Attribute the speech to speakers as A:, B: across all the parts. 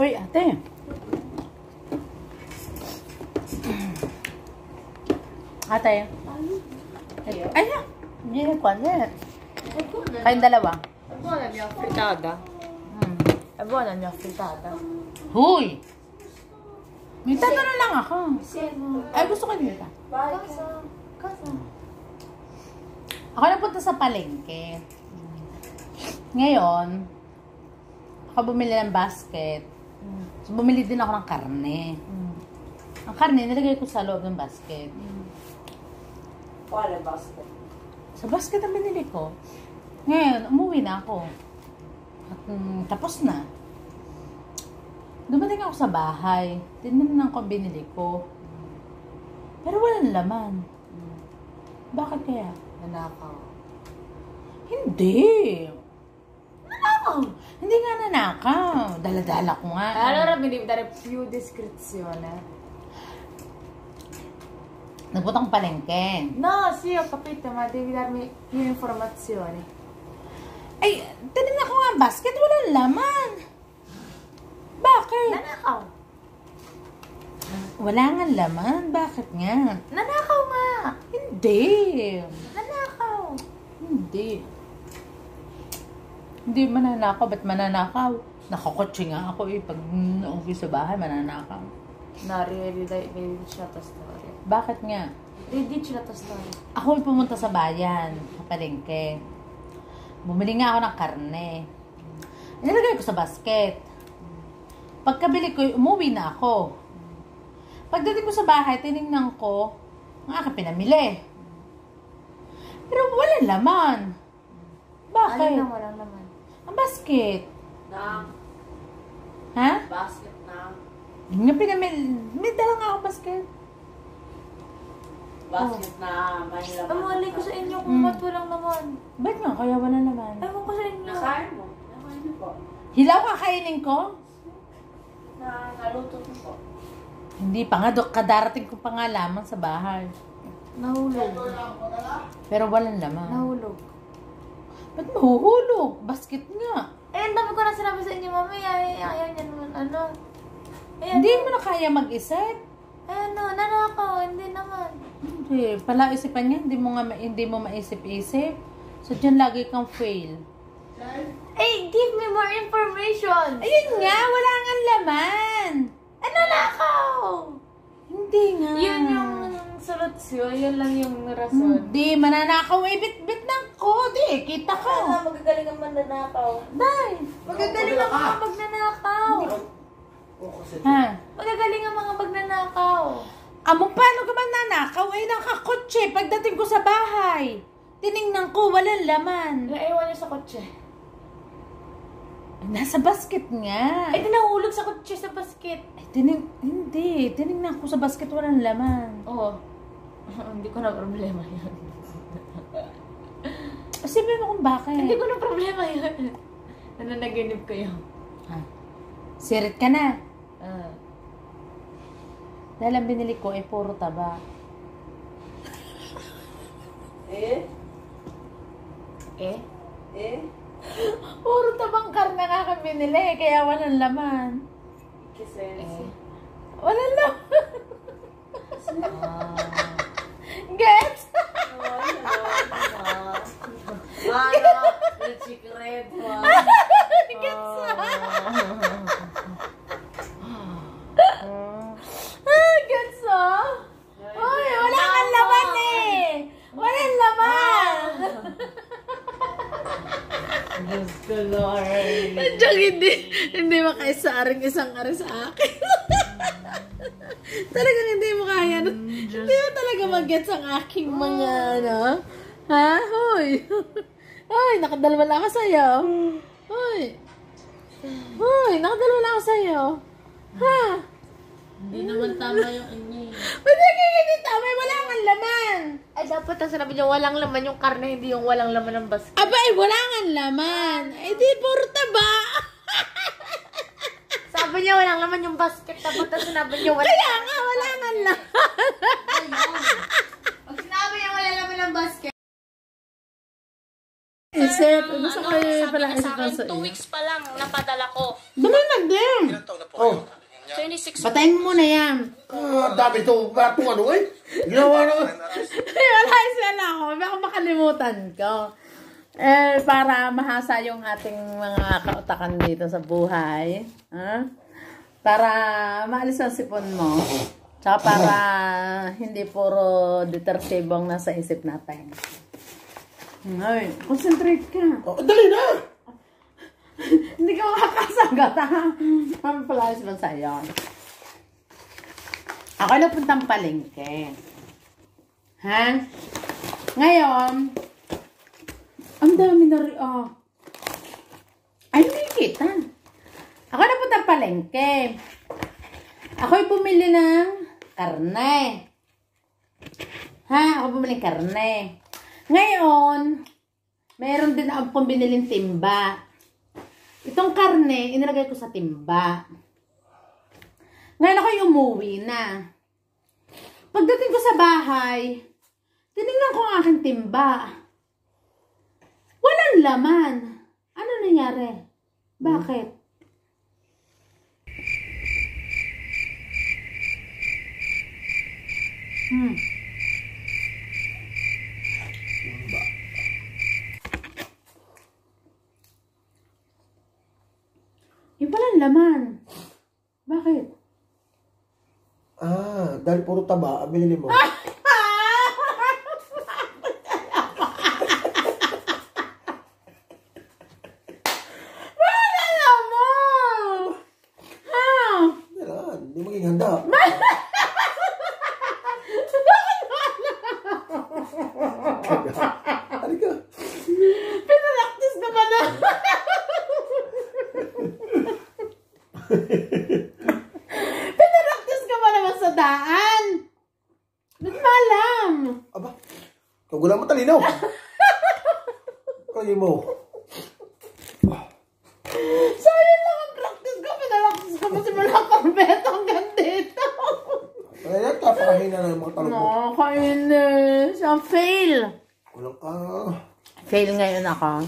A: Uy, ate. Ate. Ay, hindi na kwan yan. Kayong dalawa.
B: È buona la mia frittata. È buona la mia frittata.
A: Huy! May tatanong lang ako. Ay, gusto ko dito.
B: Cosa?
A: Ako napunta sa palengke. Ngayon, ako bumili ng basket. So, bumili din ako ng karne. Ang karne, nilagay ko sa loob ng basket.
C: Quale basket?
A: Sa basket ang binili ko. Ngayon, umuwi na ako. At tapos na. Dumating ako sa bahay. Tinignan ko ang binili ko. Pero walang laman. Bakit kaya?
B: Nanakaw.
A: Hindi. Nanakaw. Hindi nga nanakaw. Dala-dala ko nga.
B: Allora mi devi dare più descrizione.
A: Nagpunta akong palengke.
B: No, sì, ho capito, ma devi darmi più informazioni.
A: Ay, tinignan ko nga ang basket. Walang laman. Bakit?
B: Nanakaw.
A: Wala nga laman. Bakit nga?
B: Nanakaw nga.
A: Hindi.
B: Nanakaw.
A: Hindi. Hindi mananakaw. Ba't mananakaw? Nakakotse nga ako eh. Pag nauwi sa bahay, mananakaw.
B: No, ridici la tua storia.
A: Bakit nga?
B: Ridici la tua storia.
A: Ako ay pumunta sa bayan, sa palengke. Bumili nga ako ng karne. Nilagay ko sa basket. Pagkabili ko, umuwi na ako. Pagdating ko sa bahay, tinignan ko ang aking pinamili. Pero wala laman. Bakit?
B: Alin na walang laman?
A: Ang basket.
C: Na
A: Ha?
C: basket na.
A: Yung nga pinamili. May dala nga ako basket.
C: Basket na may laman.
B: Pamali ko sa inyo kung ba't walang laman.
A: Ba't nga kaya wala laman?
B: Ewan ko sa inyo.
C: Nakain mo? Nakain mo po.
A: Hilaw kakainin ko?
C: Naluto mo po.
A: Hindi pa nga. Kadarating ko pa nga lamang sa bahay.
B: Nahulog.
A: Pero walang laman.
B: Nahulog.
A: Ba't mahuhulog? Basket nga.
B: Eh, ang dami ko na sinabi sa inyo, mami. Ayaw niya naman, ano. Eh,
A: Hindi mo na kaya mag-isip.
B: ano, nanakaw. Hindi naman.
A: Hindi. Pala isipan niya, hindi mo maisip-isip. So, dyan lagi kang fail.
B: Hey, give me more information.
A: Ayun nga, wala nga laman.
B: Ano nakaw?
A: Hindi nga.
B: Yun yung solusyon. Yun lang yung rason.
A: Hindi, mananakaw eh. Bit-bit ng kodi. Kita ko.
B: Magagaling ang mananakaw.
A: Day.
B: Magagaling ang mga magnanakaw.
A: Ha?
B: Magagaling ang mga magnanakaw.
A: Amo, paano ka mananakaw? Eh, nakakotse. Pagdating ko sa bahay, tiningnan ko, walang laman.
B: Naiwan niya sa kotse.
A: Nasa basket nga.
B: Ay, tinahulog sa kotse sa basket.
A: Ay, hindi. Tiningnan ko sa basket, walang laman.
B: Oo. Hindi ko na problema yun.
A: Sabi mo kung bakit.
B: Hindi ko na problema yun. Nananaginip ko yun.
A: Ha? Sirit ka na.
B: Ah.
A: Dahil ang binili ko ay puro taba.
C: Eh?
B: Eh?
C: Eh?
A: Puro tabang karne nga kami binili, kaya walang laman.
C: Che senso?
A: Walang laman.
B: Ah.
A: Gets?
C: Il ci credo.
A: Gets na? Gets na? Uy, wala kang laman eh. Walang laman.
C: Diyos ko, Lord.
A: Diyan hindi makaisaring isang ari sa akin. Talagang hindi mo kaya. Hindi mo talaga mag-gets ang aking mga ano. Ha? Hoy. Hoy, nakadalawa lang ako sa'yo. Hoy. Hoy, nakadalawa lang ako sa'yo. Ha?
C: Hindi naman tama yung inyo.
A: Hindi tama. Wala kang laman.
B: Ay, dapat ang sinabi niyo, walang laman yung karne, hindi yung walang laman ng basket.
A: Abay, wala kang laman. Eh di, puro taba.
B: Sabi niya, walang laman yung basket. Dapat ang sinabi niyo, walang
A: Kaya nga, wala kang laman.
B: Pag sinabi niya, walang laman ng basket.
A: Isip, gusto ko pala isip
D: Sa akin,
A: sa
D: 2 weeks pa lang napadala ko.
A: Dali na din.
E: Ilang taon na po?
A: Patayin mo muna yan.
D: Dami ito. Batong ano eh. Ginawa na.
A: Wala ako. Baka makalimutan ko. Para mahasa yung ating mga kautakan dito sa buhay. Para maalis ang sipon mo. Tsaka para hindi puro detersibo ang nasa isip natin. Ay, concentrate ka.
D: Oh, dali na.
A: Hindi ka makakasagot, ha? Mapapalayos ba sa'yo? Ako napuntang palengke. Ha? Ngayon, ang dami na rin, ay, hindi kita. Ako napuntang palengke. Ako'y bumili ng karne. Ha? Ako bumili ng karne. Ngayon, mayroon din akong biniling timba. Itong karne, inilagay ko sa timba. Ngayon ako'y umuwi na. Pagdating ko sa bahay, tinignan ko ang aking timba. Walang laman. Ano nangyari? Bakit? Yung palang laman. Bakit?
D: Dahil puro taba, ang binili mo.
A: Wala laman!
D: Yan, hindi maging handa. Halika.
A: Pinalaktis ka ba na? Pinalaktis ka ba naman sa daan? Ba't malam?
D: Aba, kagulang mo talinaw. Kaya mo.
A: Sayang lang ang practice ko. Pinalaktis ka ba si Malakang Beto hanggang dito?
D: Kaya tapakahina na ng mga talong mo.
A: Nakakainis. Ang fail.
D: Kulang ka.
A: Fail ngayon ako.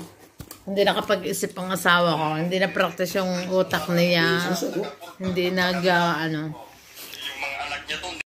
A: Hindi nakapag-isip ang asawa ko. Hindi na practice yung utak niya. Hindi nag,
E: Yung mga anak niya doon,